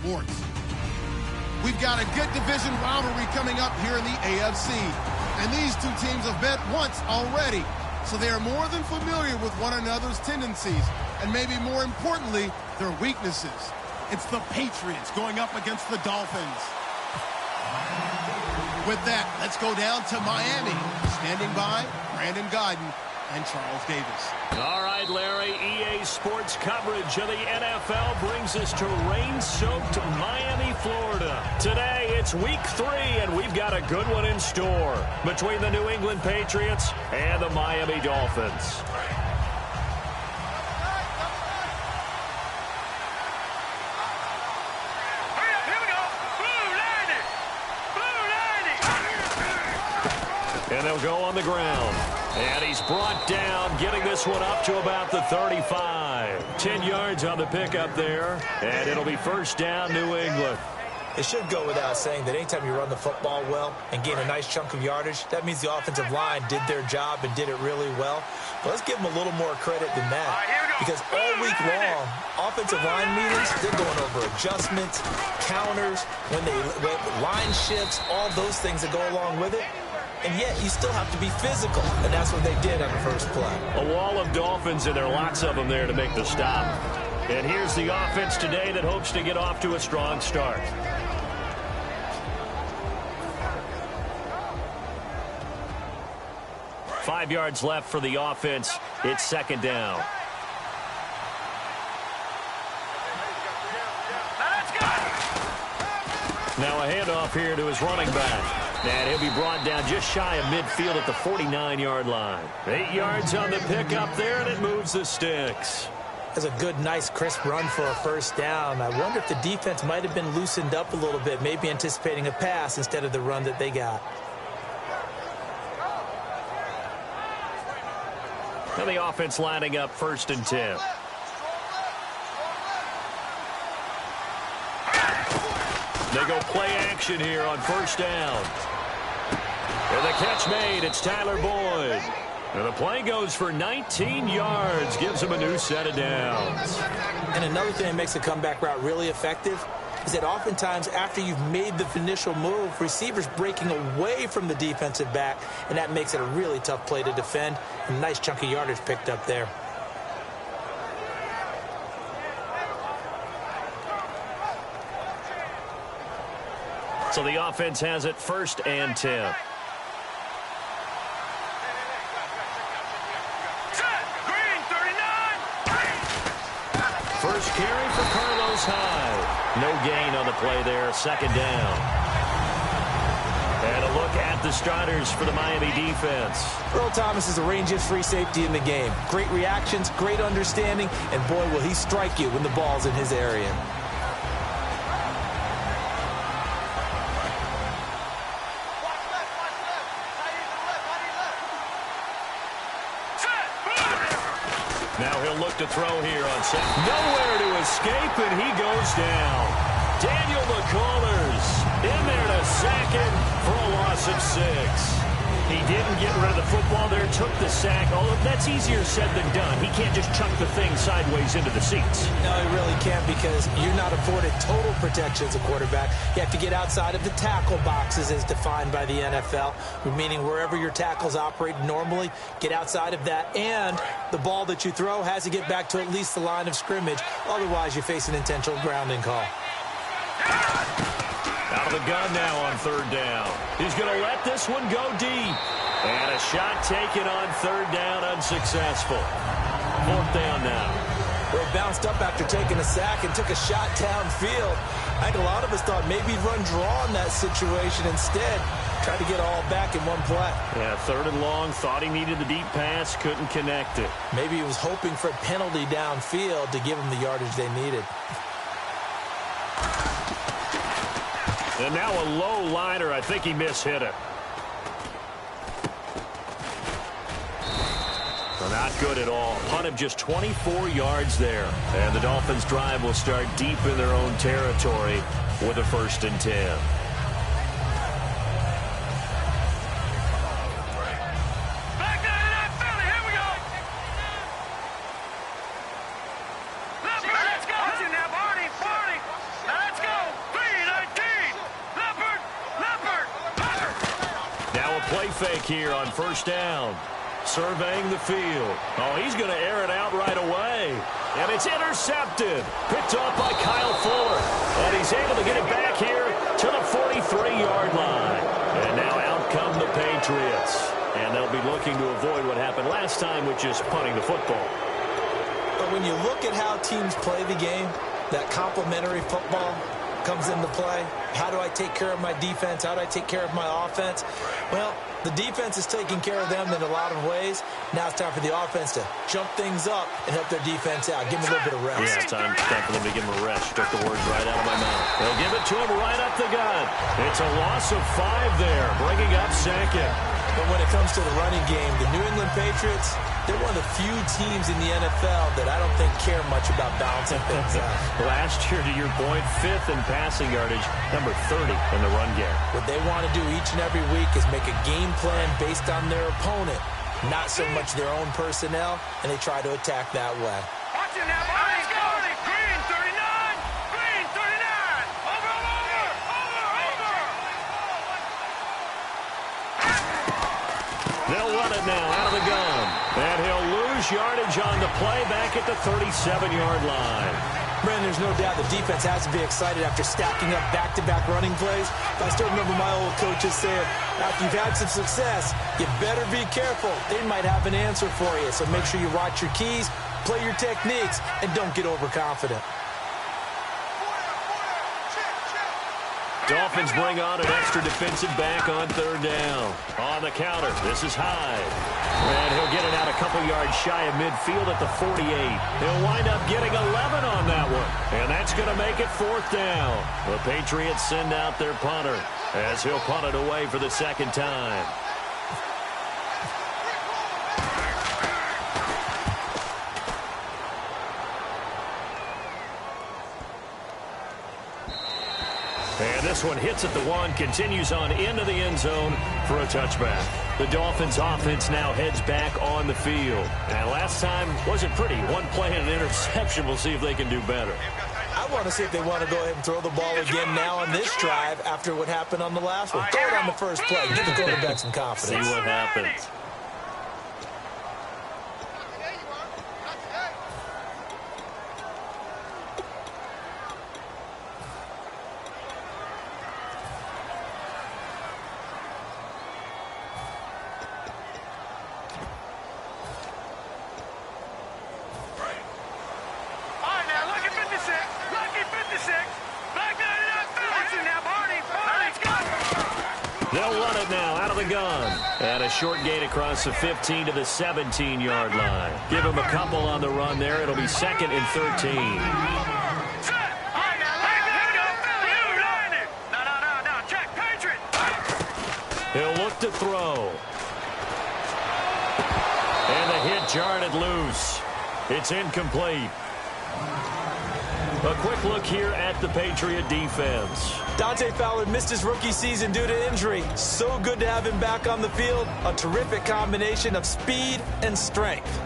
sports. We've got a good division rivalry coming up here in the AFC, and these two teams have met once already, so they are more than familiar with one another's tendencies, and maybe more importantly, their weaknesses. It's the Patriots going up against the Dolphins. With that, let's go down to Miami. Standing by, Brandon Godden and Charles Davis. All right, Larry, EA Sports coverage of the NFL brings us to rain-soaked Miami, Florida. Today, it's week 3, and we've got a good one in store between the New England Patriots and the Miami Dolphins. And they'll go on the ground. And he's brought down, getting this one up to about the 35. 10 yards on the pickup there, and it'll be first down, New England. It should go without saying that anytime you run the football well and gain a nice chunk of yardage, that means the offensive line did their job and did it really well. But let's give them a little more credit than that, because all week long, offensive line meetings, they're going over adjustments, counters, when line shifts, all those things that go along with it. And yet, you still have to be physical, and that's what they did on the first play. A wall of Dolphins, and there are lots of them there to make the stop. And here's the offense today that hopes to get off to a strong start. Five yards left for the offense. It's second down. Now a handoff here to his running back. And he'll be brought down just shy of midfield at the 49-yard line. 8 yards on the pickup there, and it moves the sticks. That's a good, nice, crisp run for a first down. I wonder if the defense might have been loosened up a little bit, maybe anticipating a pass instead of the run that they got. Now the offense lining up first and 10. They go play action here on first down. And the catch made. It's Tyler Boyd. And the play goes for 19 yards. Gives him a new set of downs. And another thing that makes a comeback route really effective is that oftentimes after you've made the initial move, receivers breaking away from the defensive back, and that makes it a really tough play to defend. A nice chunk of yardage picked up there. So the offense has it first and 10. First carry for Carlos Hyde. No gain on the play there. Second down. And a look at the starters for the Miami defense. Earl Thomas is the rangiest free safety in the game. Great reactions, great understanding, and boy, will he strike you when the ball's in his area. Now he'll look to throw here on set. Nowhere to escape, and he goes down. Daniel McCullers in there to second for a loss of 6. He didn't get rid of the football there, took the sack. Although that's easier said than done. He can't just chuck the thing sideways into the seats. No, he really can't, because you're not afforded total protection as a quarterback. You have to get outside of the tackle boxes as defined by the NFL, meaning wherever your tackles operate normally, get outside of that. And the ball that you throw has to get back to at least the line of scrimmage. Otherwise, you face an intentional grounding call. Out of the gun now on third down. He's going to let this one go deep. And a shot taken on third down, unsuccessful. Fourth down now. Well, he bounced up after taking a sack and took a shot downfield. I think a lot of us thought maybe he'd run draw in that situation instead. Tried to get all back in one play. Yeah, third and long. Thought he needed the deep pass. Couldn't connect it. Maybe he was hoping for a penalty downfield to give him the yardage they needed. And now a low liner. I think he mishit it. Well, not good at all. Punt of just 24 yards there. And the Dolphins' drive will start deep in their own territory with a first and 10. Let's go. play fake here on first down. Surveying the field. Oh, he's going to air it out right away. And it's intercepted. Picked off by Kyle Fuller. And he's able to get it back here to the 43-yard line. And now out come the Patriots. And they'll be looking to avoid what happened last time, which is punting the football. But when you look at how teams play the game, that complementary football comes into play. How do I take care of my defense? How do I take care of my offense? Well, the defense is taking care of them in a lot of ways. Now it's time for the offense to jump things up and help their defense out. Give them a little bit of rest. Yeah, it's time for them to give him a rest. Took the words right out of my mouth. They'll give it to him right up the gut. It's a loss of 5 there, bringing up second. But when it comes to the running game, the New England Patriots, they're one of the few teams in the NFL that I don't think care much about balancing things out. Last year, to your point, 5th in passing yardage, number 30 in the run game. What they want to do each and every week is make a game plan based on their opponent, not so much their own personnel, and they try to attack that way. Watch it now, let's go! Green 39! Green 39! Over! They'll run it now out of the gun. And he'll lose yardage on the play back at the 37-yard line. Brandon, there's no doubt the defense has to be excited after stacking up back-to-back running plays. I still remember my old coaches saying, after you've had some success, you better be careful. They might have an answer for you. So make sure you watch your keys, play your techniques, and don't get overconfident. Dolphins bring on an extra defensive back on 3rd down. On the counter, this is Hyde. And he'll get it out a couple yards shy of midfield at the 48. He'll wind up getting 11 on that one. And that's going to make it 4th down. The Patriots send out their punter as he'll punt it away for the 2nd time. And this one hits at the 1, continues on into the end zone for a touchback. The Dolphins offense now heads back on the field. And last time wasn't pretty. 1 play and an interception. We'll see if they can do better. I want to see if they want to go ahead and throw the ball again now on this drive after what happened on the last one. Throw it on the first play. Give the quarterback some confidence. See what happens. They'll run it now out of the gun. And a short gain across the 15 to the 17-yard line. Give him a couple on the run there. It'll be 2nd and 13. He'll look to throw. And the hit jarred it loose. It's incomplete. A quick look here at the Patriot defense. Dante Fowler missed his rookie season due to injury. So good to have him back on the field. A terrific combination of speed and strength.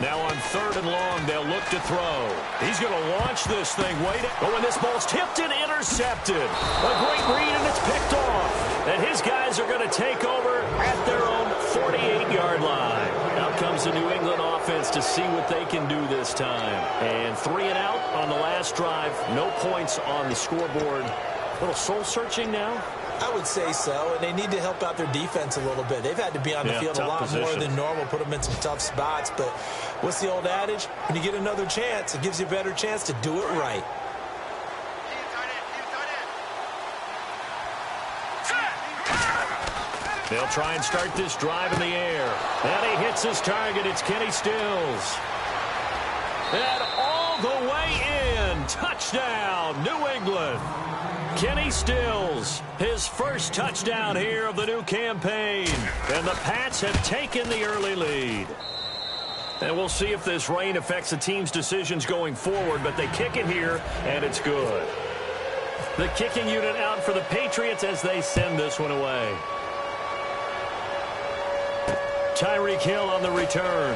Now on 3rd and long, they'll look to throw. He's going to launch this thing. Oh, and this ball's tipped and intercepted. A great read, and it's picked off. And his guys are going to take over at their own 48-yard line. Out comes the New England offense to see what they can do this time. And 3 and out on the last drive. No points on the scoreboard. A little soul-searching now. I would say so, and they need to help out their defense a little bit. They've had to be on the field a lot more than normal, put them in some tough spots. But what's the old adage? When you get another chance, it gives you a better chance to do it right. They'll try and start this drive in the air. And he hits his target. It's Kenny Stills. And all the way in. Touchdown, New England. Kenny Stills, his first touchdown here of the new campaign. And the Pats have taken the early lead. And we'll see if this rain affects the team's decisions going forward, but they kick it here, and it's good. The kicking unit out for the Patriots as they send this one away. Tyreek Hill on the return.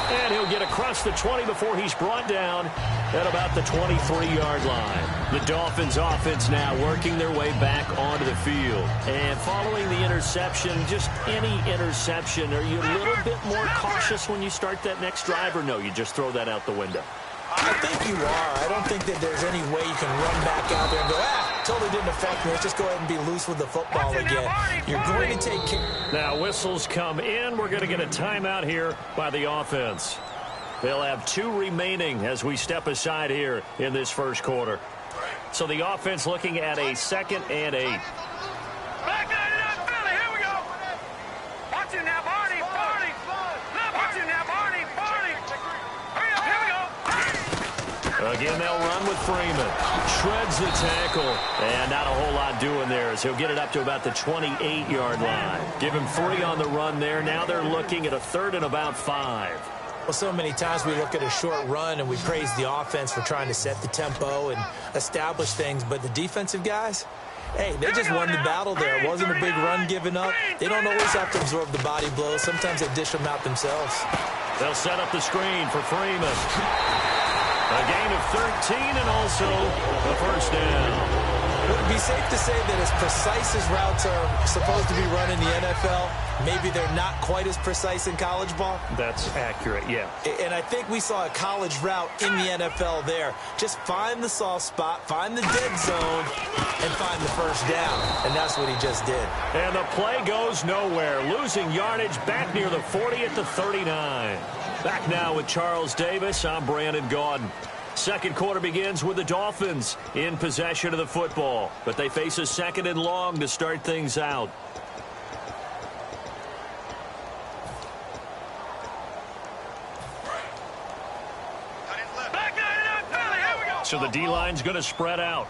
And he'll get across the 20 before he's brought down at about the 23-yard line. The Dolphins offense now working their way back onto the field. And following the interception, just any interception, are you a little bit more cautious when you start that next drive, or no, you just throw that out the window? I think you are. I don't think that there's any way you can run back out there and go, totally didn't affect me. Let's just go ahead and be loose with the football again. You're going to take care. Now whistles come in. We're going to get a timeout here by the offense. They'll have 2 remaining as we step aside here in this first quarter. So the offense looking at a 2nd and 8. Back 99, Philly, here we go. Watch it now, Barney. Watch it now, Barney. Hurry up, here we go. Again, they'll run with Freeman. Shreds the tackle. And not a whole lot doing there as he'll get it up to about the 28-yard line. Give him 3 on the run there. Now they're looking at a 3rd and about 5. Well, so many times we look at a short run and we praise the offense for trying to set the tempo and establish things. But the defensive guys, hey, they just won the battle there. It wasn't a big run given up. They don't always have to absorb the body blows. Sometimes they dish them out themselves. They'll set up the screen for Freeman. A gain of 13 and also a first down. Would it be safe to say that as precise as routes are supposed to be run in the NFL, maybe they're not quite as precise in college ball? That's accurate, yeah. And I think we saw a college route in the NFL there. Just find the soft spot, find the dead zone, and find the first down. And that's what he just did. And the play goes nowhere. Losing yardage back near the 40 at the 39. Back now with Charles Davis. I'm Brandon Gaudin. Second quarter begins with the Dolphins in possession of the football, but they face a 2nd and long to start things out. So the D-line's going to spread out.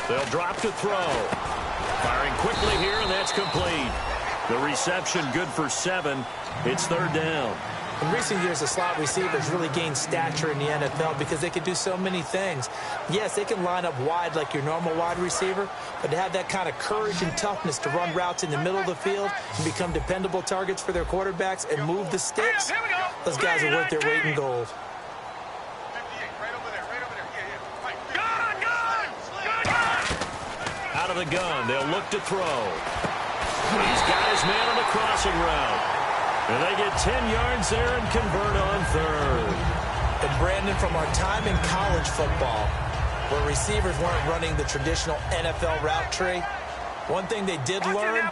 They'll drop to throw. Firing quickly here, and that's complete. The reception good for 7. It's 3rd down. In recent years, the slot receivers really gained stature in the NFL because they can do so many things. Yes, they can line up wide like your normal wide receiver, but to have that kind of courage and toughness to run routes in the middle of the field and become dependable targets for their quarterbacks and move the sticks, those guys are worth their weight in gold. Out of the gun, they'll look to throw. He's got his man on the crossing route. And they get 10 yards there and convert on 3rd. And Brandon, from our time in college football, where receivers weren't running the traditional NFL route tree, one thing they did learn,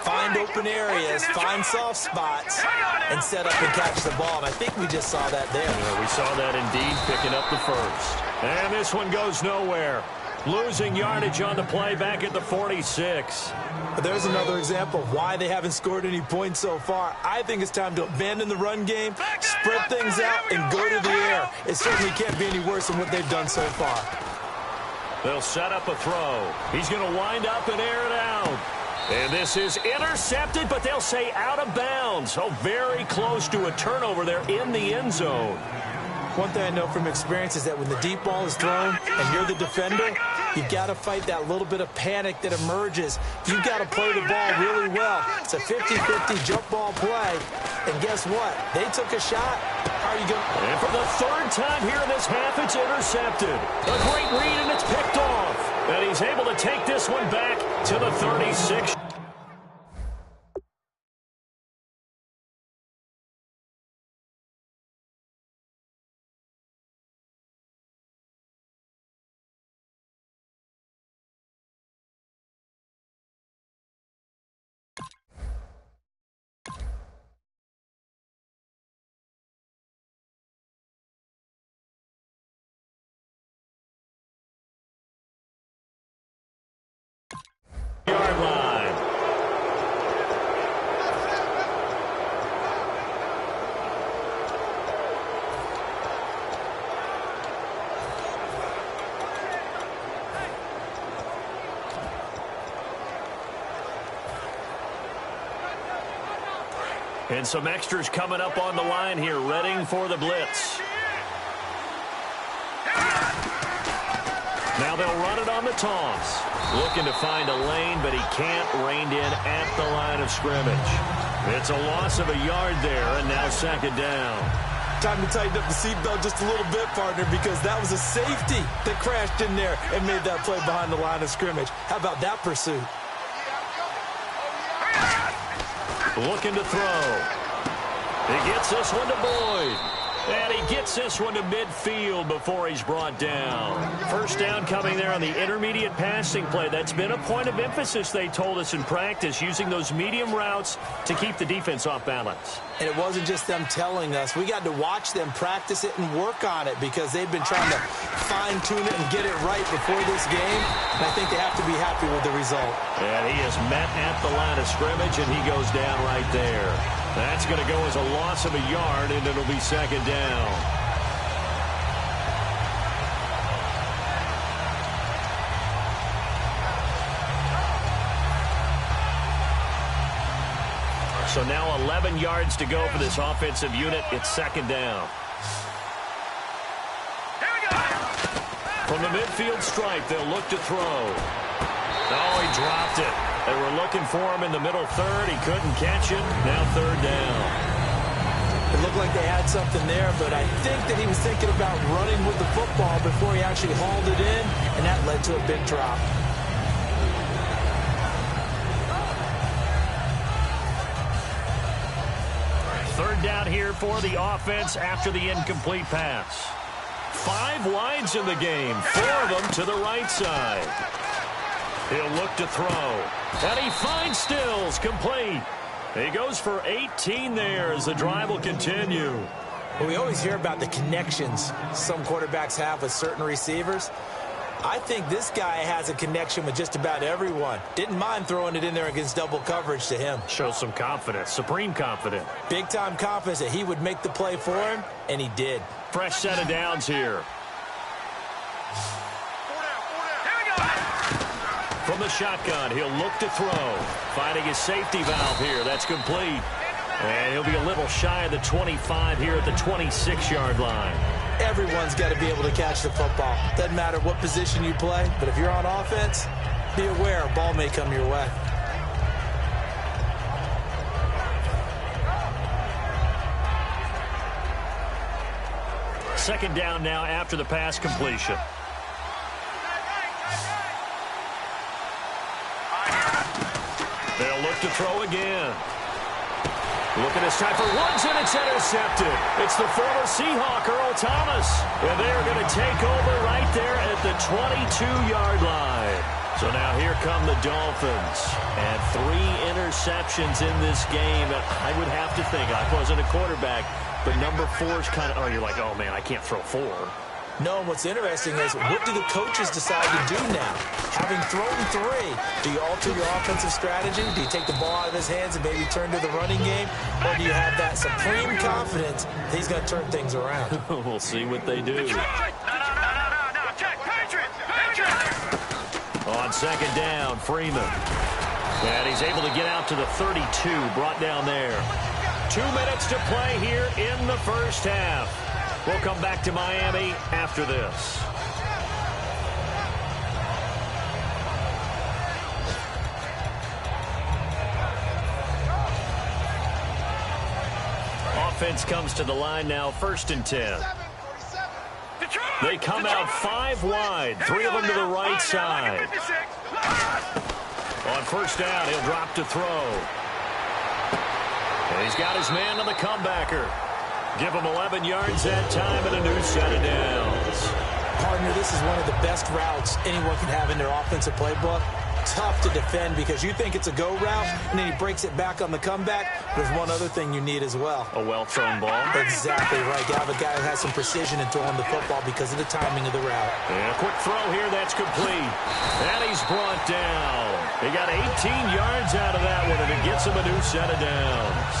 find open areas, find soft spots, and set up and catch the ball. And I think we just saw that there. Yeah, we saw that indeed, picking up the first. And this one goes nowhere. Losing yardage on the play back at the 46. But there's another example of why they haven't scored any points so far. I think it's time to abandon the run game, spread things out, and go to the air. It certainly can't be any worse than what they've done so far. They'll set up a throw. He's going to wind up and air it out. And this is intercepted, but they'll say out of bounds. Oh, very close to a turnover there in the end zone. One thing I know from experience is that when the deep ball is thrown and you're the defender, you've got to fight that little bit of panic that emerges. You've got to play the ball really well. It's a 50-50 jump ball play. And guess what? They took a shot. How are you going? And for the 3rd time here in this half, it's intercepted. A great read, and it's picked off. And he's able to take this one back to the 36. Yard line. And some extras coming up on the line here, readying for the blitz. Now they'll run it on the toss. Looking to find a lane, but he can't. Reined in at the line of scrimmage. It's a loss of a yard there, and now second down. Time to tighten up the seatbelt just a little bit, partner, because that was a safety that crashed in there and made that play behind the line of scrimmage. How about that pursuit? Looking to throw. He gets this one to Boyd. And he gets this one to midfield before he's brought down. First down coming there on the intermediate passing play. That's been a point of emphasis, they told us in practice, using those medium routes to keep the defense off balance. And it wasn't just them telling us. We got to watch them practice it and work on it because they've been trying to fine-tune it and get it right before this game. And I think they have to be happy with the result. And he is met at the line of scrimmage, and he goes down right there. That's going to go as a loss of a yard, and it'll be second down. So now 11 yards to go for this offensive unit. It's second down. From the midfield stripe, they'll look to throw. Oh, he dropped it. They were looking for him in the middle third. He couldn't catch it. Now third down. It looked like they had something there, but I think that he was thinking about running with the football before he actually hauled it in, and that led to a big drop. Third down here for the offense after the incomplete pass. 5 wides in the game, 4 of them to the right side. He'll look to throw. And he finds Stills, complete. He goes for 18 there as the drive will continue. Well, we always hear about the connections some quarterbacks have with certain receivers. I think this guy has a connection with just about everyone. Didn't mind throwing it in there against double coverage to him. Shows some confidence, supreme confidence. Big-time confidence that he would make the play for him, and he did. Fresh set of downs here. From the shotgun, he'll look to throw. Finding his safety valve here. That's complete. And he'll be a little shy of the 25 here at the 26-yard line. Everyone's got to be able to catch the football. Doesn't matter what position you play, but if you're on offense, be aware a ball may come your way. Second down now after the pass completion. They'll look to throw again. Looking this time for Woods, and it's intercepted. It's the former Seahawk, Earl Thomas. And they're going to take over right there at the 22-yard line. So now here come the Dolphins. And 3 interceptions in this game. I would have to think, I wasn't a quarterback, but number 4 is kind of, oh, you're like, oh, man, I can't throw 4. No, and what's interesting is what do the coaches decide to do now? Having thrown 3, do you alter your offensive strategy? Do you take the ball out of his hands and maybe turn to the running game? Or do you have that supreme confidence that he's going to turn things around? We'll see what they do. On second down, Freeman. And he's able to get out to the 32, brought down there. 2 minutes to play here in the first half. We'll come back to Miami after this. Offense comes to the line now, 1st and 10. They come out 5 wide, 3 of them to the right side. On first down, he'll drop to throw. And he's got his man on the comebacker. Give him 11 yards that time and a new set of downs. Partner, this is one of the best routes anyone can have in their offensive playbook. Tough to defend because you think it's a go route, and then he breaks it back on the comeback. There's one other thing you need as well. A well-thrown ball. Exactly right. You have a guy who has some precision in throwing the football because of the timing of the route. And a quick throw here, that's complete. And he's brought down. He got 18 yards out of that one, and it gets him a new set of downs.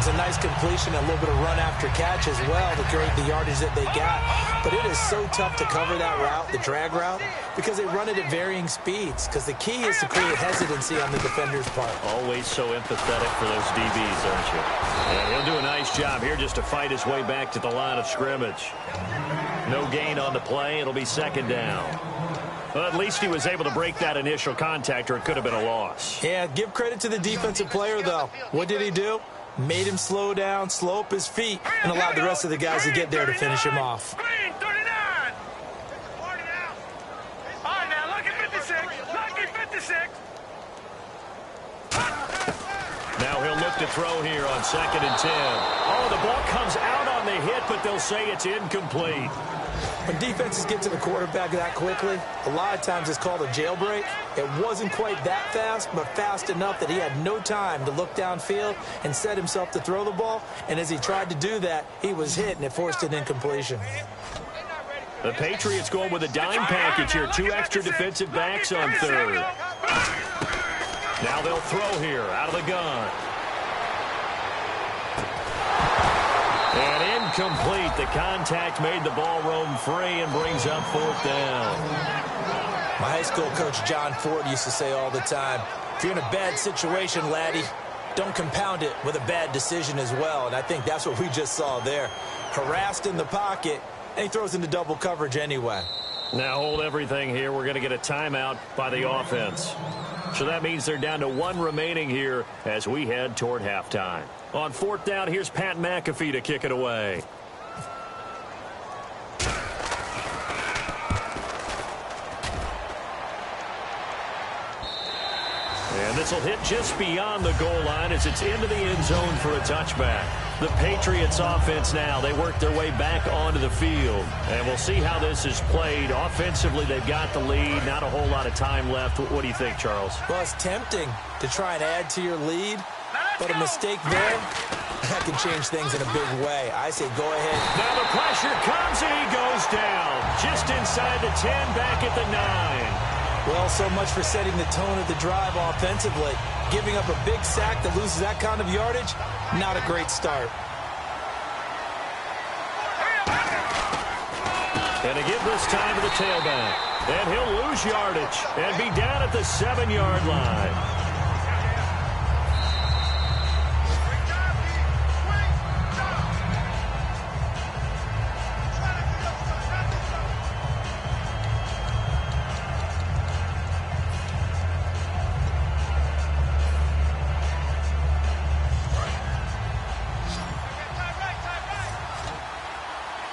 It's a nice completion, a little bit of run after catch as well to create the yardage that they got. But it is so tough to cover that route, the drag route, because they run it at varying speeds. Because the key is to create hesitancy on the defender's part. Always so empathetic for those DBs, aren't you? And he'll do a nice job here just to fight his way back to the line of scrimmage. No gain on the play. It'll be second down. Well, at least he was able to break that initial contact, or it could have been a loss. Yeah, give credit to the defensive player, though. What did he do? Made him slow down, slow up his feet, and allowed the rest of the guys to get there to finish him off. Green, 39. All right, now, lucky 56. Lucky 56. Now he'll look to throw here on 2nd and 10. Oh, the ball comes out on the hit, but they'll say it's incomplete. When defenses get to the quarterback that quickly, a lot of times it's called a jailbreak. It wasn't quite that fast, but fast enough that he had no time to look downfield and set himself to throw the ball. And as he tried to do that, he was hit, and it forced an incompletion. The Patriots going with a dime package here. 2 extra defensive backs on 3rd. Now they'll throw here out of the gun. And incomplete. The contact made the ball roam free and brings up 4th down. My high school coach, John Ford, used to say all the time, if you're in a bad situation, laddie, don't compound it with a bad decision as well. And I think that's what we just saw there. Harassed in the pocket, and he throws into double coverage anyway. Now hold everything here. We're going to get a timeout by the offense. So that means they're down to 1 remaining here as we head toward halftime. On 4th down, here's Pat McAfee to kick it away. And this will hit just beyond the goal line as it's into the end zone for a touchback. The Patriots offense now, they work their way back onto the field. And we'll see how this is played. Offensively, they've got the lead. Not a whole lot of time left. What do you think, Charles? Well, it's tempting to try and add to your lead, but a mistake there, that can change things in a big way. I say go ahead. Now the pressure comes and he goes down. Just inside the 10, back at the 9. Well, so much for setting the tone of the drive offensively. Giving up a big sack that loses that kind of yardage, not a great start. And to give this time to the tailback. And he'll lose yardage and be down at the 7-yard line.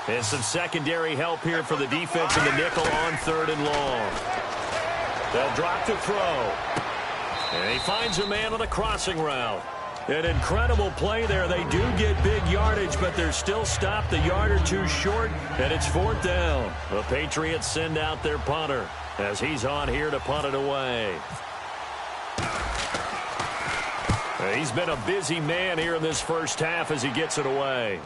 And some secondary help here for the defense in the nickel on 3rd and long. They'll drop to throw. And he finds a man on the crossing route. An incredible play there. They do get big yardage, but they're still stopped a yard or 2 short, and it's 4th down. The Patriots send out their punter as he's on here to punt it away. He's been a busy man here in this first half as he gets it away.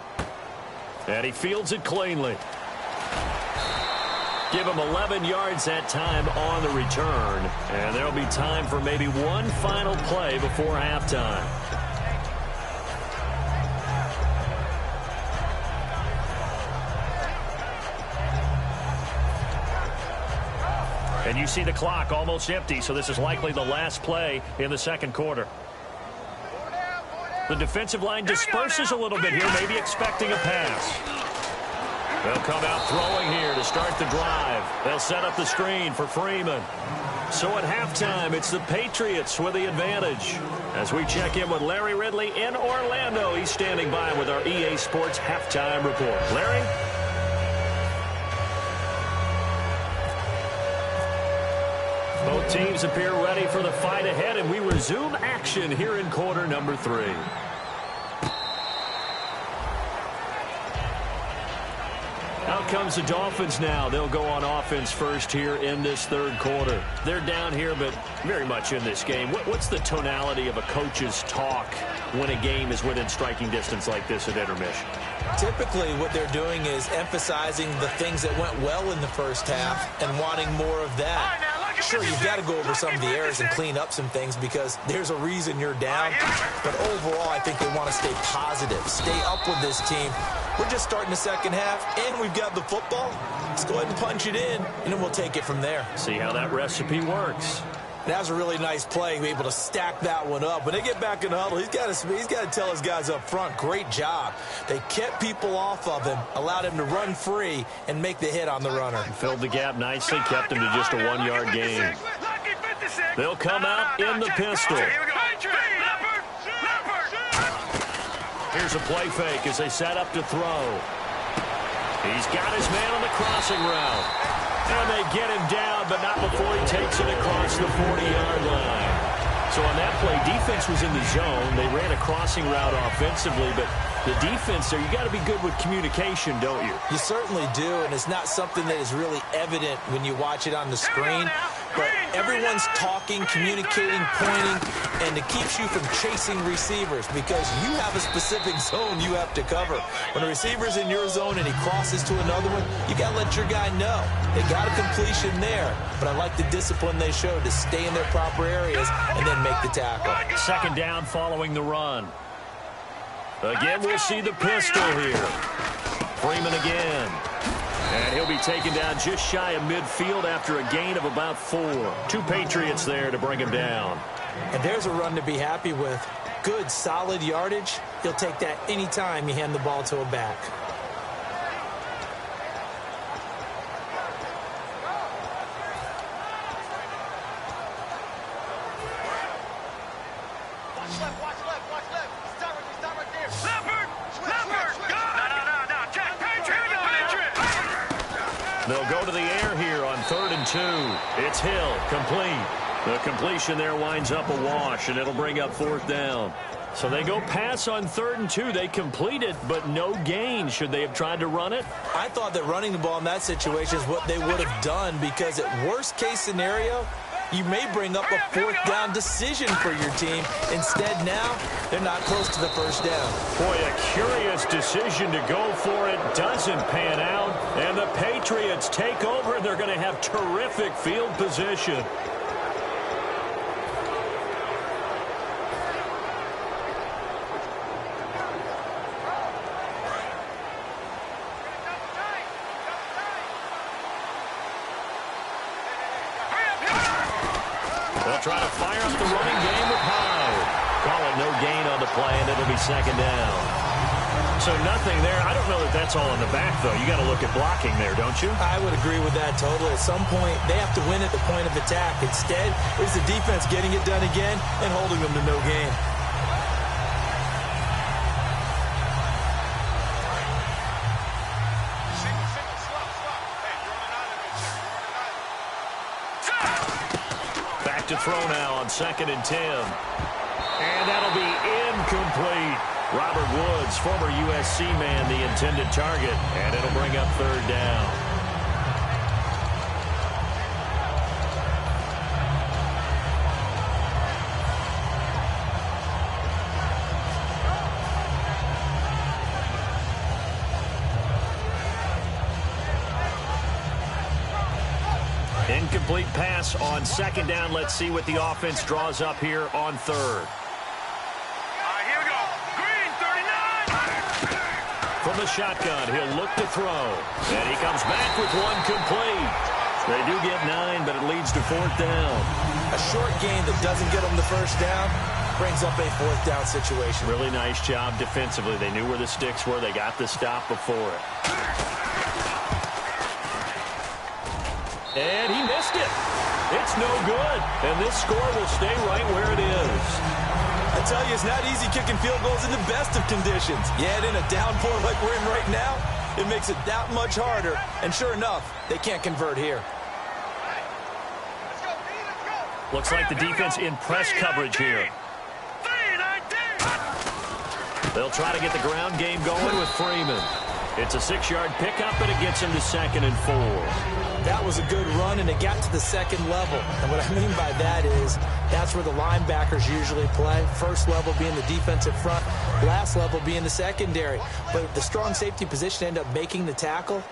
And he fields it cleanly. Give him 11 yards that time on the return. And there'll be time for maybe one final play before halftime. And you see the clock almost empty, so this is likely the last play in the 2nd quarter. The defensive line disperses a little bit here, maybe expecting a pass. They'll come out throwing here to start the drive. They'll set up the screen for Freeman. So at halftime, it's the Patriots with the advantage. As we check in with Larry Ridley in Orlando, he's standing by with our EA Sports halftime report. Larry? Both teams appear ready for the fight ahead, and we resume action here in quarter number 3. Out comes the Dolphins now. They'll go on offense first here in this 3rd quarter. They're down here, but very much in this game. What's the tonality of a coach's talk when a game is within striking distance like this at intermission? Typically, what they're doing is emphasizing the things that went well in the first half and wanting more of that. Sure, you've got to go over some of the errors and clean up some things because there's a reason you're down. But overall, I think they want to stay positive, stay up with this team. We're just starting the second half, and we've got the football. Let's go ahead and punch it in, and then we'll take it from there. See how that recipe works. That was a really nice play, able to stack that one up. When they get back in the huddle, he's got to tell his guys up front, great job. They kept people off of him, allowed him to run free, and make the hit on the runner. Filled the gap nicely, kept him to just a 1-yard gain. They'll come out in the pistol. Here's a play fake as they set up to throw. He's got his man on the crossing route. And they get him down, but not before he takes it across the 40-yard line. So on that play, defense was in the zone. They ran a crossing route offensively, but the defense there, you got to be good with communication, don't you? You certainly do, and it's not something that is really evident when you watch it on the screen. But everyone's talking, communicating, pointing, and it keeps you from chasing receivers because you have a specific zone you have to cover. When a receiver's in your zone and he crosses to another one, you got to let your guy know. They got a completion there, but I like the discipline they showed to stay in their proper areas and then make the tackle. Second down following the run. Again, we'll see the pistol here. Freeman again. And he'll be taken down just shy of midfield after a gain of about 4. 2 Patriots there to bring him down. And there's a run to be happy with. Good, solid yardage. He'll take that anytime you hand the ball to a back. They'll go to the air here on 3rd and 2. It's Hill, complete. The completion there winds up a wash, and it'll bring up 4th down. So they go pass on 3rd and 2. They complete it, but no gain. Should they have tried to run it? I thought that running the ball in that situation is what they would have done because at worst case scenario, you may bring up a 4th down decision for your team. Instead now, they're not close to the 1st down. Boy, a curious decision to go for it. Doesn't pan out. And the Patriots take over. They're going to have terrific field position. They'll try to fire up the running game with Hyde. Call it no gain on the play, and it'll be 2nd down. So nothing there. I don't know that that's all in the back, though. You got to look at blocking there, don't you? I would agree with that totally. At some point, they have to win at the point of attack. Instead, it's the defense getting it done again and holding them to no gain. Back to throw now on 2nd and 10. And that'll be incomplete. Robert Woods, former USC man, the intended target. And it'll bring up 3rd down. Incomplete pass on 2nd down. Let's see what the offense draws up here on 3rd. Here we go. Green, 39. From the shotgun, he'll look to throw. And he comes back with one complete. They do get 9, but it leads to 4th down. A short gain that doesn't get them the 1st down brings up a 4th down situation. Really nice job defensively. They knew where the sticks were. They got the stop before it. And he missed it. It's no good. And this score will stay right where it is. I tell you, it's not easy kicking field goals in the best of conditions. Yet in a downpour like we're in right now, it makes it that much harder. And sure enough, they can't convert here. Looks like the defense in press coverage here. They'll try to get the ground game going with Freeman. It's a 6-yard pickup, and it gets him to 2nd and 4. That was a good run, and it got to the 2nd level. And what I mean by that is that's where the linebackers usually play. First level being the defensive front, last level being the secondary. But the strong safety position ended up making the tackle,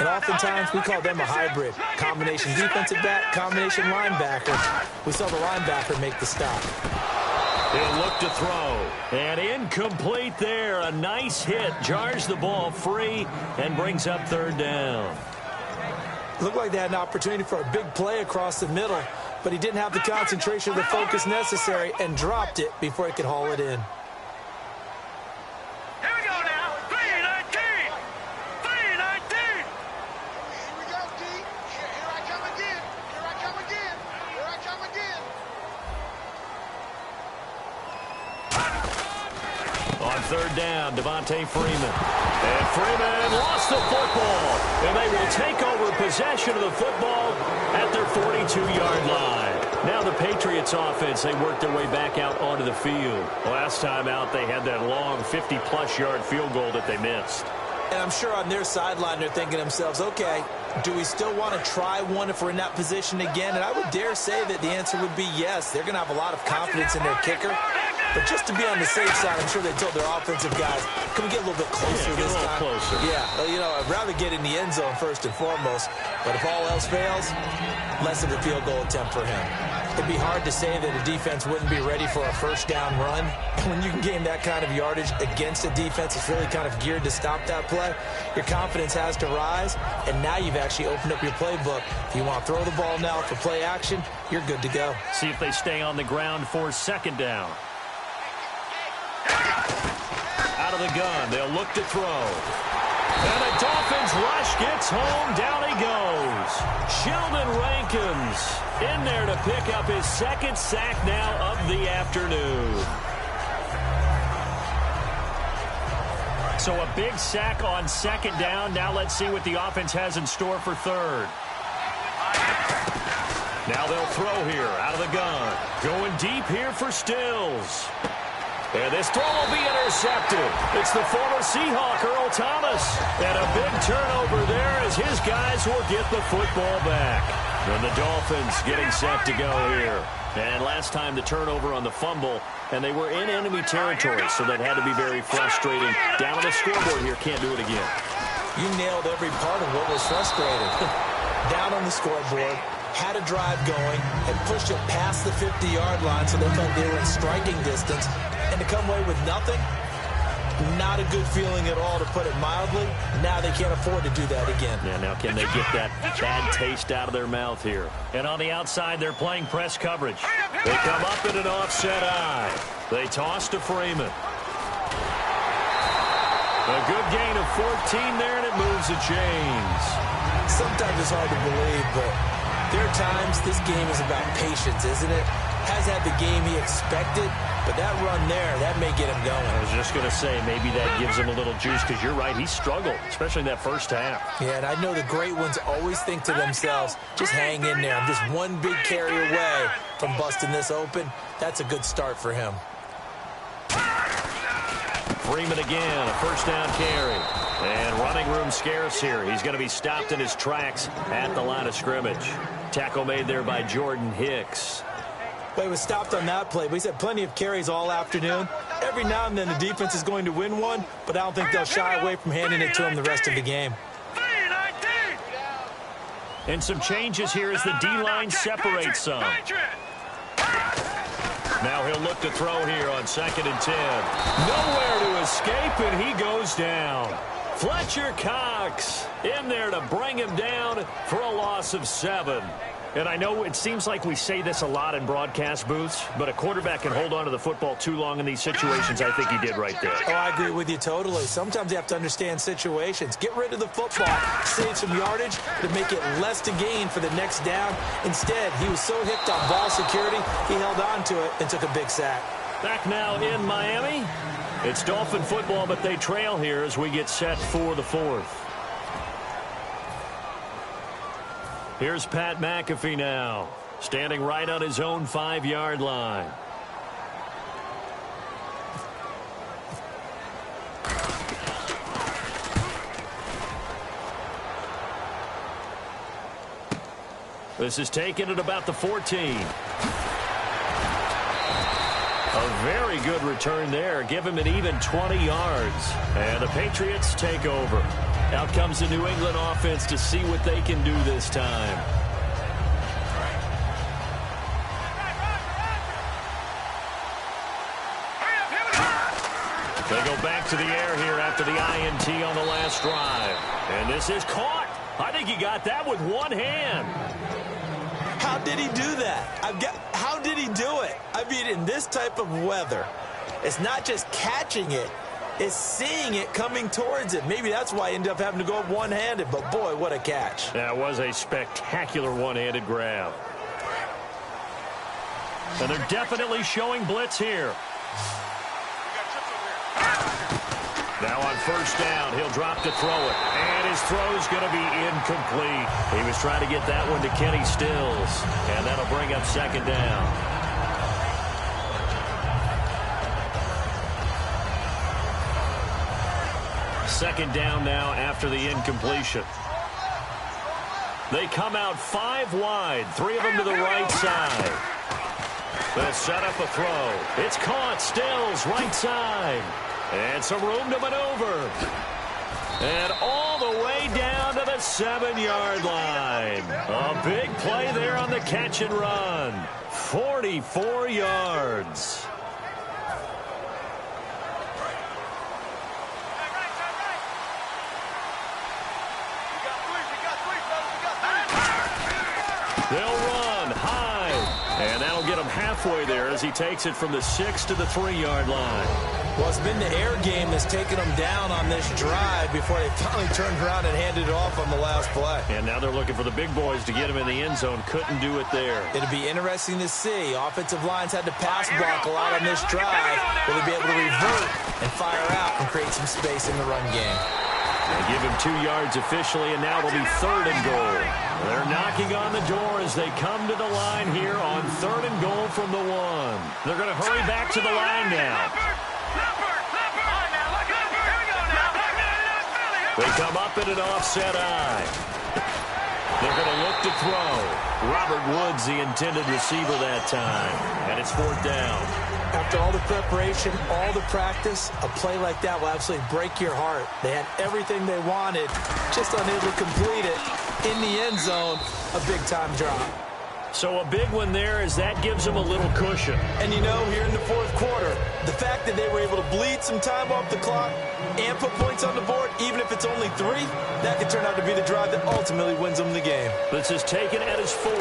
And oftentimes, we call them a hybrid. Combination defensive back, combination linebacker. We saw the linebacker make the stop. He'll look to throw. And incomplete there. A nice hit. Jars the ball free and brings up third down. Looked like they had an opportunity for a big play across the middle, but he didn't have the concentration or the focus necessary and dropped it before he could haul it in. Here we go now. 3-19. 3-19. Here we go, D. Here I come again. Here I come again. Here I come again. On third down, Devontae Freeman. And Freeman lost the football. And they will take over possession of the football at their 42-yard line. Now the Patriots offense, they worked their way back out onto the field. Last time out, they had that long 50-plus yard field goal that they missed. And I'm sure on their sideline they're thinking to themselves, okay, do we still want to try one if we're in that position again? And I would dare say that the answer would be yes. They're going to have a lot of confidence in their kicker. But just to be on the safe side, I'm sure they told their offensive guys, can we get a little bit closer this time? Closer. Yeah, well, you know, I'd rather get in the end zone first and foremost. But if all else fails, less of a field goal attempt for him. It'd be hard to say that a defense wouldn't be ready for a first down run. When you can gain that kind of yardage against a defense that's really kind of geared to stop that play, your confidence has to rise, and now you've actually opened up your playbook. If you want to throw the ball now for play action, you're good to go. See if they stay on the ground for second down. Out of the gun, they'll look to throw. And the Dolphins rush gets home. Down he goes. Sheldon Rankins in there to pick up his second sack now of the afternoon. So a big sack on second down. Now let's see what the offense has in store for third. Now they'll throw here out of the gun. Going deep here for Stills. And this throw will be intercepted. It's the former Seahawk, Earl Thomas. And a big turnover there as his guys will get the football back. And the Dolphins getting set to go here. And last time the turnover on the fumble, and they were in enemy territory, so that had to be very frustrating. Down on the scoreboard here, can't do it again. You nailed every part of what was frustrating. Down on the scoreboard, had a drive going, and pushed it past the 50-yard line so they felt they were in striking distance. And to come away with nothing, not a good feeling at all, to put it mildly. Now they can't afford to do that again. Yeah, now can they get that bad taste out of their mouth here? And on the outside, they're playing press coverage. They come up in an offset eye. They toss to Freeman. A good gain of 14 there, and it moves the chains. Sometimes it's hard to believe, but there are times this game is about patience, isn't it? Has had the game he expected, but that run there, that may get him going. I was just going to say, maybe that gives him a little juice, because you're right, he struggled, especially in that first half. Yeah, and I know the great ones always think to themselves, just hang in there. I'm just one big carry away from busting this open. That's a good start for him. Freeman again, a first down carry. And running room scarce here. He's going to be stopped in his tracks at the line of scrimmage. Tackle made there by Jordan Hicks. Well, he was stopped on that play, but he's had plenty of carries all afternoon. Every now and then the defense is going to win one, but I don't think they'll shy away from handing it to him the rest of the game. And some changes here as the D-line separates some. Now he'll look to throw here on 2nd and 10. Nowhere to escape, and he goes down. Fletcher Cox in there to bring him down for a loss of 7. And I know it seems like we say this a lot in broadcast booths, but a quarterback can hold on to the football too long in these situations. I think he did right there. Oh, I agree with you totally. Sometimes you have to understand situations. Get rid of the football, save some yardage to make it less to gain for the next down. Instead, he was so hipped on ball security, he held on to it and took a big sack. Back now in Miami. It's Dolphin football, but they trail here as we get set for the 4th. Here's Pat McAfee now, standing right on his own 5-yard line. This is taken at about the 14. A very good return there. Give him an even 20 yards. And the Patriots take over. Out comes the New England offense to see what they can do this time. They go back to the air here after the INT on the last drive. And this is caught. I think he got that with one hand. How did he do that? How did he do it? I mean, in this type of weather, it's not just catching it, it's seeing it coming towards it. Maybe that's why he ended up having to go up one-handed, but boy, what a catch. That was a spectacular one-handed grab. And they're definitely showing blitz here. Now on first down, he'll drop to throw it. And his throw's going to be incomplete. He was trying to get that one to Kenny Stills. And that'll bring up second down. Second down now after the incompletion. They come out 5 wide, 3 of them to the right side. They'll set up a throw. It's caught. Stills, right side. And some room to maneuver. And all the way down to the 7-yard line. A big play there on the catch and run. 44 yards. They'll run high. And that'll get him halfway there as he takes it from the 6 to the 3-yard line. Well, it's been the air game that's taken them down on this drive before they finally turned around and handed it off on the last play. And now they're looking for the big boys to get him in the end zone. Couldn't do it there. It'll be interesting to see. Offensive lines had to pass block a lot on this drive. Will they be able to revert and fire out and create some space in the run game? They give him 2 yards officially, and now it'll be 3rd and goal. They're knocking on the door as they come to the line here on 3rd and goal from the 1. They're going to hurry back to the line now. They come up in an offset eye. They're going to look to throw. Robert Woods, the intended receiver that time. And it's 4th down. After all the preparation, all the practice, a play like that will absolutely break your heart. They had everything they wanted, just unable to complete it. In the end zone, a big-time drop. So a big one there as that gives them a little cushion. And you know, here in the 4th quarter, the fact that they were able to bleed some time off the clock and put points on the board, even if it's only 3, that could turn out to be the drive that ultimately wins them the game. This is taken at his 4.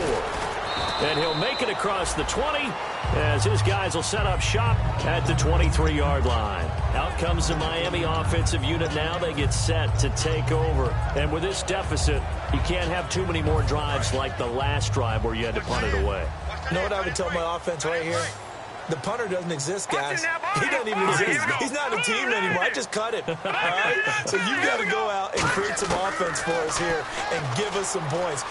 And he'll make it across the 20 as his guys will set up shop at the 23-yard line. Out comes the Miami offensive unit now. They get set to take over. And with this deficit, you can't have too many more drives like the last drive where you had to punt it away. You know what I would tell my offense right here? The punter doesn't exist, guys. He doesn't even exist. He's not a team anymore. I just cut him. All right? So you've got to go out and create some offense for us here and give us some points.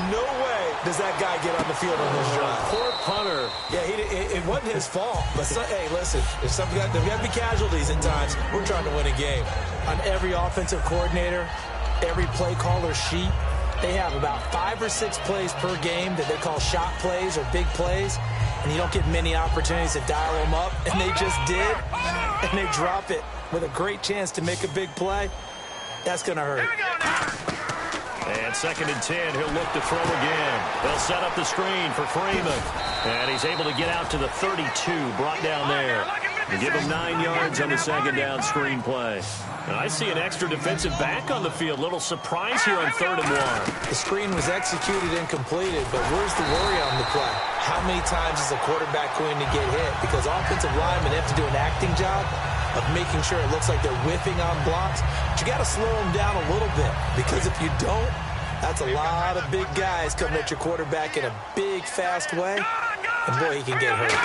No way does that guy get on the field on this drive. Poor punter. Yeah, it wasn't his fault. But, hey, listen, there's got to be casualties at times. We're trying to win a game. On every offensive coordinator, every play caller sheet, they have about 5 or 6 plays per game that they call shot plays or big plays. And you don't get many opportunities to dial them up, and they just did, and they drop it with a great chance to make a big play. That's going to hurt. And 2nd and 10, he'll look to throw again. They'll set up the screen for Freeman. And he's able to get out to the 32, brought down there. And give him 9 yards on the 2nd down screen play. And I see an extra defensive back on the field. Little surprise here on 3rd and 1. The screen was executed and completed, but where's the worry on the play? How many times is a quarterback going to get hit? Because offensive linemen have to do an acting job of making sure it looks like they're whiffing on blocks. But you got to slow them down a little bit, because if you don't, that's a lot of big guys coming at your quarterback in a big, fast way. And boy, he can get hurt.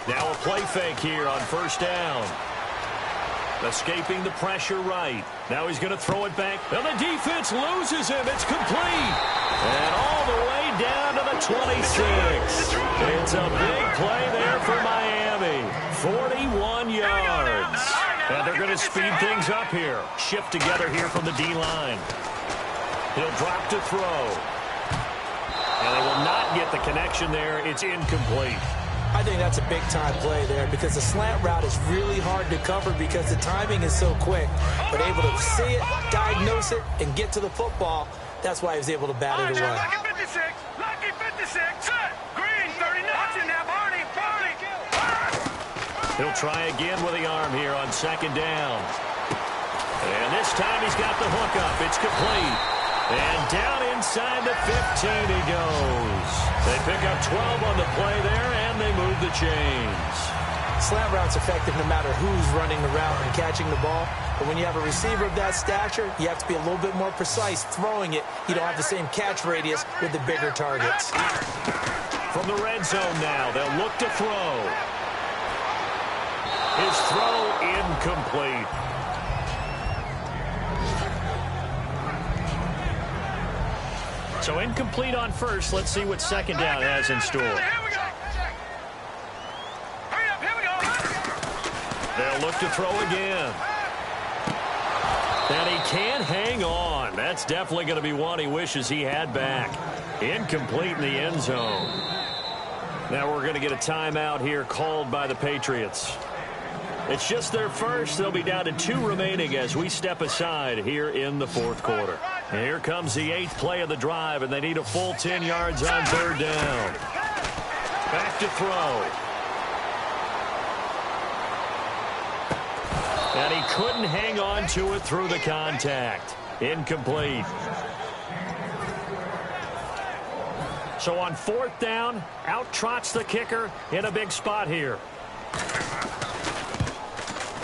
Now a play fake here on 1st down. Escaping the pressure right. Now he's going to throw it back. And the defense loses him. It's complete. And all the way down to the 26. It's a big play there for Miami. 41 yards. And they're going to speed things up here. Shift together here from the D-line. He'll drop to throw. And they will not get the connection there. It's incomplete. I think that's a big-time play there because the slant route is really hard to cover because the timing is so quick. But able to see it, diagnose it, and get to the football, that's why he was able to bat it away. Lucky 56, lucky 56, set, green 39. Watching now, Barney. He'll try again with the arm here on second down. And this time he's got the hook up. It's complete. And down inside the 15 he goes. They pick up 12 on the play there, and they move the chains. Slant route's effective no matter who's running the route and catching the ball. But when you have a receiver of that stature, you have to be a little bit more precise throwing it. You don't have the same catch radius with the bigger targets. From the red zone now, they'll look to throw. His throw incomplete. So incomplete on first. Let's see what second down has in store. They'll look to throw again. And he can't hang on. That's definitely going to be one he wishes he had back. Incomplete in the end zone. Now we're going to get a timeout here called by the Patriots. It's just their first. They'll be down to 2 remaining as we step aside here in the fourth quarter. And here comes the 8th play of the drive, and they need a full 10 yards on third down. Back to throw. And he couldn't hang on to it through the contact. Incomplete. So on fourth down, out trots the kicker in a big spot here.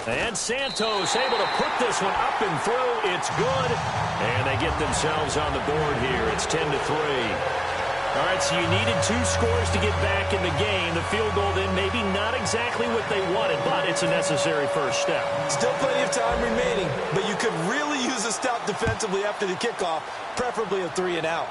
And Santos able to put this one up and through. It's good. And they get themselves on the board here. It's 10-3. All right, so you needed 2 scores to get back in the game. The field goal then maybe not exactly what they wanted, but it's a necessary first step. Still plenty of time remaining, but you could really use a stop defensively after the kickoff, preferably a 3 and out.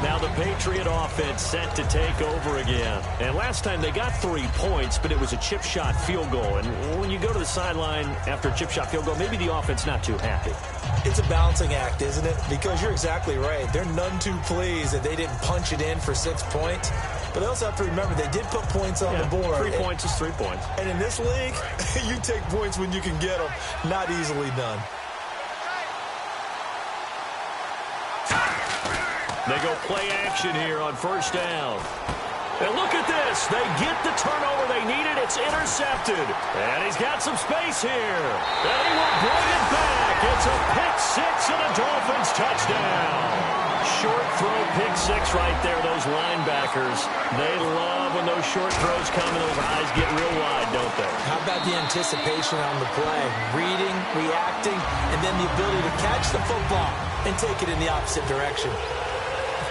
Now the Patriot offense set to take over again. And last time they got 3 points, but it was a chip shot field goal. And when you go to the sideline after a chip shot field goal, maybe the offense not too happy. It's a balancing act, isn't it? Because you're exactly right. They're none too pleased that they didn't punch it in for 6 points. But they also have to remember they did put points on the board. 3 points is 3 points. And in this league, you take points when you can get them. Not easily done. They go play action here on first down. And look at this. They get the turnover they needed. It's intercepted. And he's got some space here. And he will bring it back. It's a pick 6 and a Dolphins touchdown. Short throw, pick 6 right there. Those linebackers, they love when those short throws come and those eyes get real wide, don't they? How about the anticipation on the play? Reading, reacting, and then the ability to catch the football and take it in the opposite direction.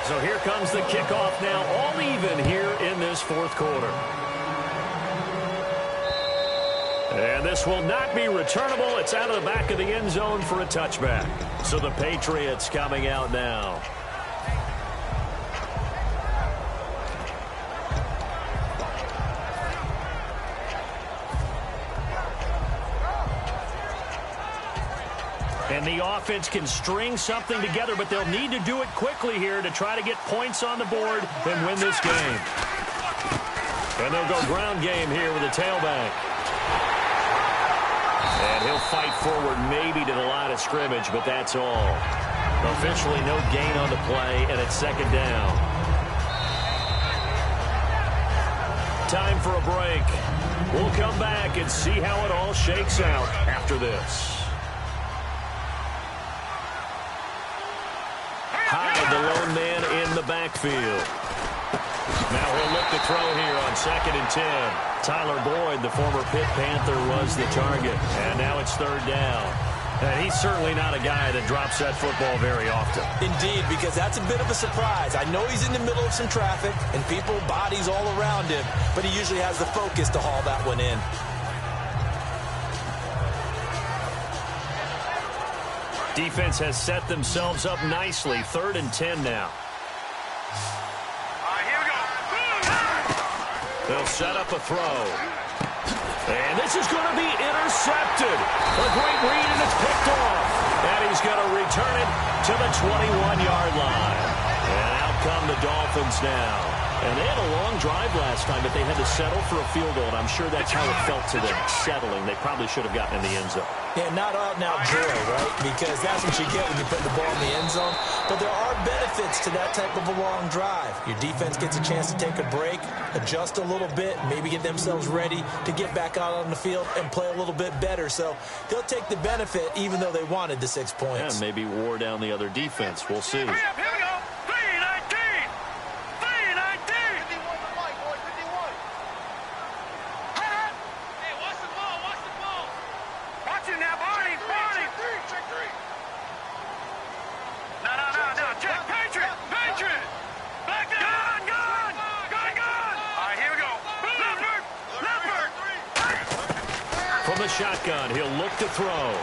So here comes the kickoff now, all even here in this fourth quarter. And this will not be returnable. It's out of the back of the end zone for a touchback. So the Patriots coming out now. And the offense can string something together, but they'll need to do it quickly here to try to get points on the board and win this game. And they'll go ground game here with a tailback. And he'll fight forward maybe to the line of scrimmage, but that's all. Officially no gain on the play, and it's second down. Time for a break. We'll come back and see how it all shakes out after this. Hyde, the lone man in the backfield. Now he'll look to throw here on 2nd and 10. Tyler Boyd, the former Pitt Panther, was the target. And now it's third down. And he's certainly not a guy that drops that football very often. Indeed, because that's a bit of a surprise. I know he's in the middle of some traffic and people, bodies all around him, but he usually has the focus to haul that one in. Defense has set themselves up nicely. 3rd and 10 now. Here we go. They'll set up a throw. And this is going to be intercepted. A great read, and it's picked off. And he's going to return it to the 21-yard line. And out come the Dolphins now. And they had a long drive last time, but they had to settle for a field goal, and I'm sure that's how it felt to them, settling. They probably should have gotten in the end zone. Yeah, not out now joy, right? Because that's what you get when you put the ball in the end zone. But there are benefits to that type of a long drive. Your defense gets a chance to take a break, adjust a little bit, maybe get themselves ready to get back out on the field and play a little bit better. So they'll take the benefit even though they wanted the 6 points. Yeah, maybe wore down the other defense. We'll see. Hurry up, here we go. 3-19. 3-19. 51 to Mike, boy, 51. Hey, watch the ball, watch the ball. Watch it now, Barney, Barney. Check three. No. Check, Patriot. Back down. Gun. All right, here we go. Leopard. From the shotgun, he'll look to throw.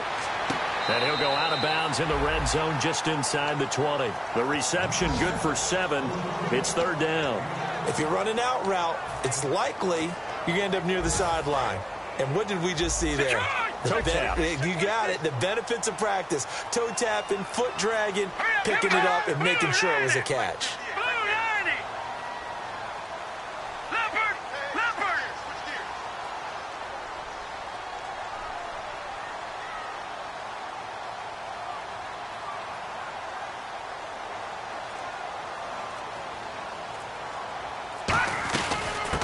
And he'll go out of bounds in the red zone just inside the 20. The reception good for 7. It's 3rd down. If you're running out route, it's likely you're going to end up near the sideline. And what did we just see there? Toe tap. You got it. The benefits of practice. Toe tapping, foot dragging, picking it up, and making sure it was a catch. Blue 90. Leopard. Switch gears.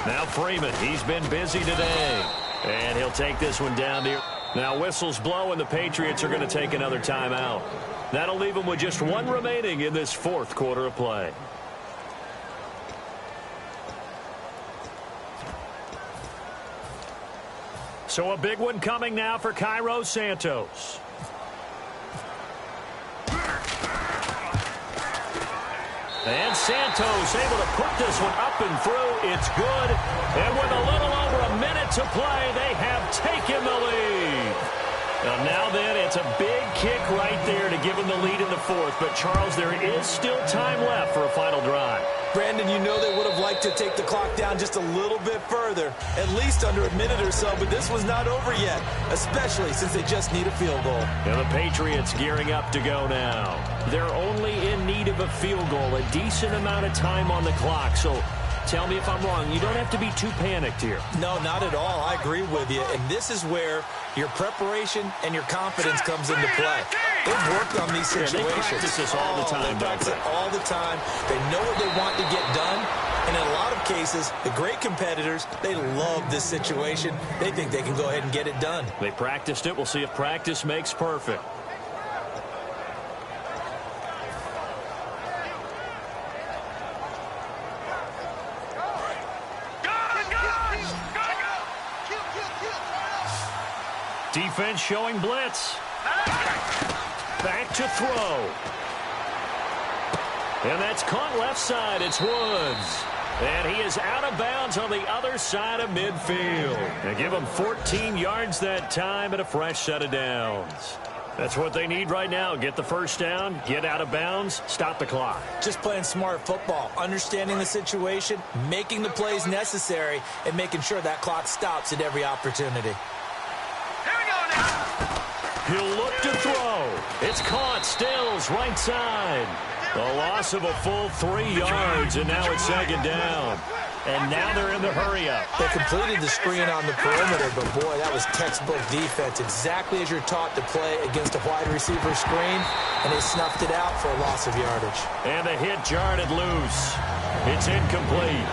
Now Freeman, he's been busy today. And he'll take this one down here. Now whistles blow and the Patriots are going to take another timeout. That'll leave them with just 1 remaining in this 4th quarter of play. So a big one coming now for Cairo Santos. And Santos able to put this one up and through. It's good. And with a little over a minute to play, they have taken the lead. Now then, it's a big kick right there to give them the lead in the 4th. But, Charles, there is still time left for a final drive. Brandon, you know they would have liked to take the clock down just a little bit further, at least under a minute or so, but this was not over yet, especially since they just need a field goal. And the Patriots gearing up to go now. They're only in need of a field goal, a decent amount of time on the clock. So tell me if I'm wrong. You don't have to be too panicked here. No, not at all. I agree with you. And this is where your preparation and your confidence comes into play. They've worked on these situations. They practice this all the time, They practice it all the time. They know what they want to get done. And in a lot of cases, the great competitors, they love this situation. They think they can go ahead and get it done. They practiced it. We'll see if practice makes perfect. Defense showing blitz. Back to throw. And that's caught left side. It's Woods. And he is out of bounds on the other side of midfield. And give him 14 yards that time and a fresh set of downs. That's what they need right now. Get the first down, get out of bounds, stop the clock. Just playing smart football, understanding the situation, making the plays necessary, and making sure that clock stops at every opportunity. He'll look to throw. It's caught. Stills right side. A loss of a full 3 yards, and now it's 2nd down. And now they're in the hurry-up. They completed the screen on the perimeter, but, boy, that was textbook defense. Exactly as you're taught to play against a wide receiver screen, and they snuffed it out for a loss of yardage. And the hit jarred it loose. It's incomplete.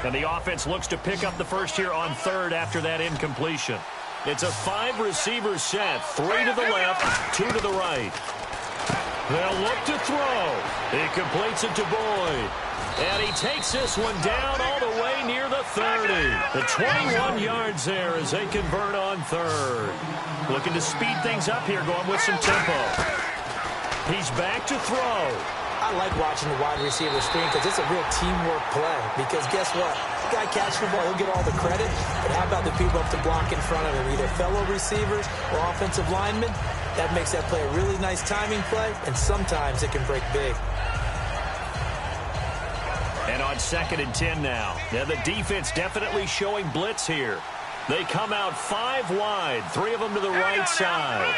And the offense looks to pick up the first here on 3rd after that incompletion. It's a 5-receiver set. 3 to the left, 2 to the right. They'll look to throw. He completes it to Boyd. And he takes this one down all the way near the 30. The 21 yards there as they convert on 3rd. Looking to speed things up here, going with some tempo. He's back to throw. I like watching the wide receiver screen because it's a real teamwork play. Because guess what? the guy catches the ball, he'll get all the credit. But how about the people up to block in front of him, either fellow receivers or offensive linemen? That makes that play a really nice timing play, and sometimes it can break big. And on 2nd and 10 now. Now the defense definitely showing blitz here. They come out 5 wide, 3 of them to the right side.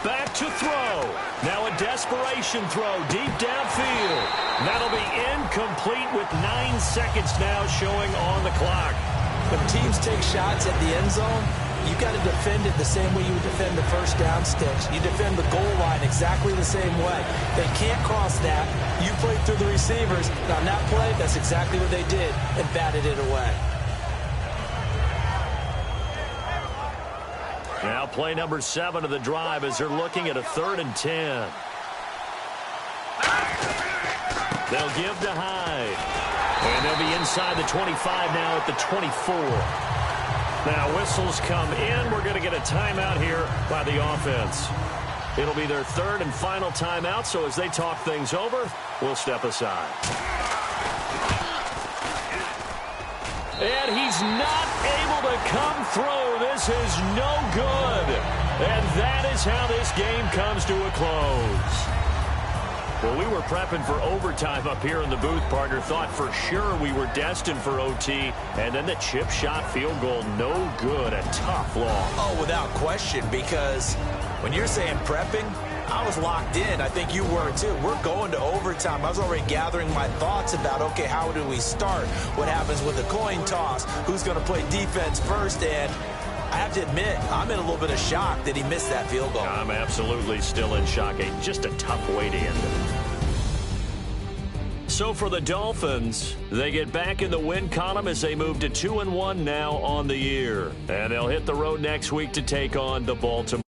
Back to throw. Now a desperation throw deep downfield. That'll be incomplete with 9 seconds now showing on the clock. When teams take shots at the end zone, you've got to defend it the same way you would defend the first down sticks. You defend the goal line exactly the same way. They can't cross that. You played through the receivers. And on that play, that's exactly what they did and batted it away. Now play number 7 of the drive as they're looking at a 3rd and 10. They'll give to Hyde. And they'll be inside the 25 now at the 24. Now whistles come in. We're going to get a timeout here by the offense. It'll be their 3rd and final timeout, so as they talk things over, we'll step aside. And he's not able to come through. This is no good. And that is how this game comes to a close. Well, we were prepping for overtime up here in the booth, partner. Thought for sure we were destined for OT. And then the chip shot field goal, no good. A tough loss. Oh, without question, because when you're saying prepping, I was locked in. I think you were too. We're going to overtime. I was already gathering my thoughts about, okay, how do we start? What happens with the coin toss? Who's going to play defense first? And I have to admit, I'm in a little bit of shock that he missed that field goal. I'm absolutely still in shock. Just a tough way to end it. So for the Dolphins, they get back in the win column as they move to 2-1 now on the year. And they'll hit the road next week to take on the Baltimore.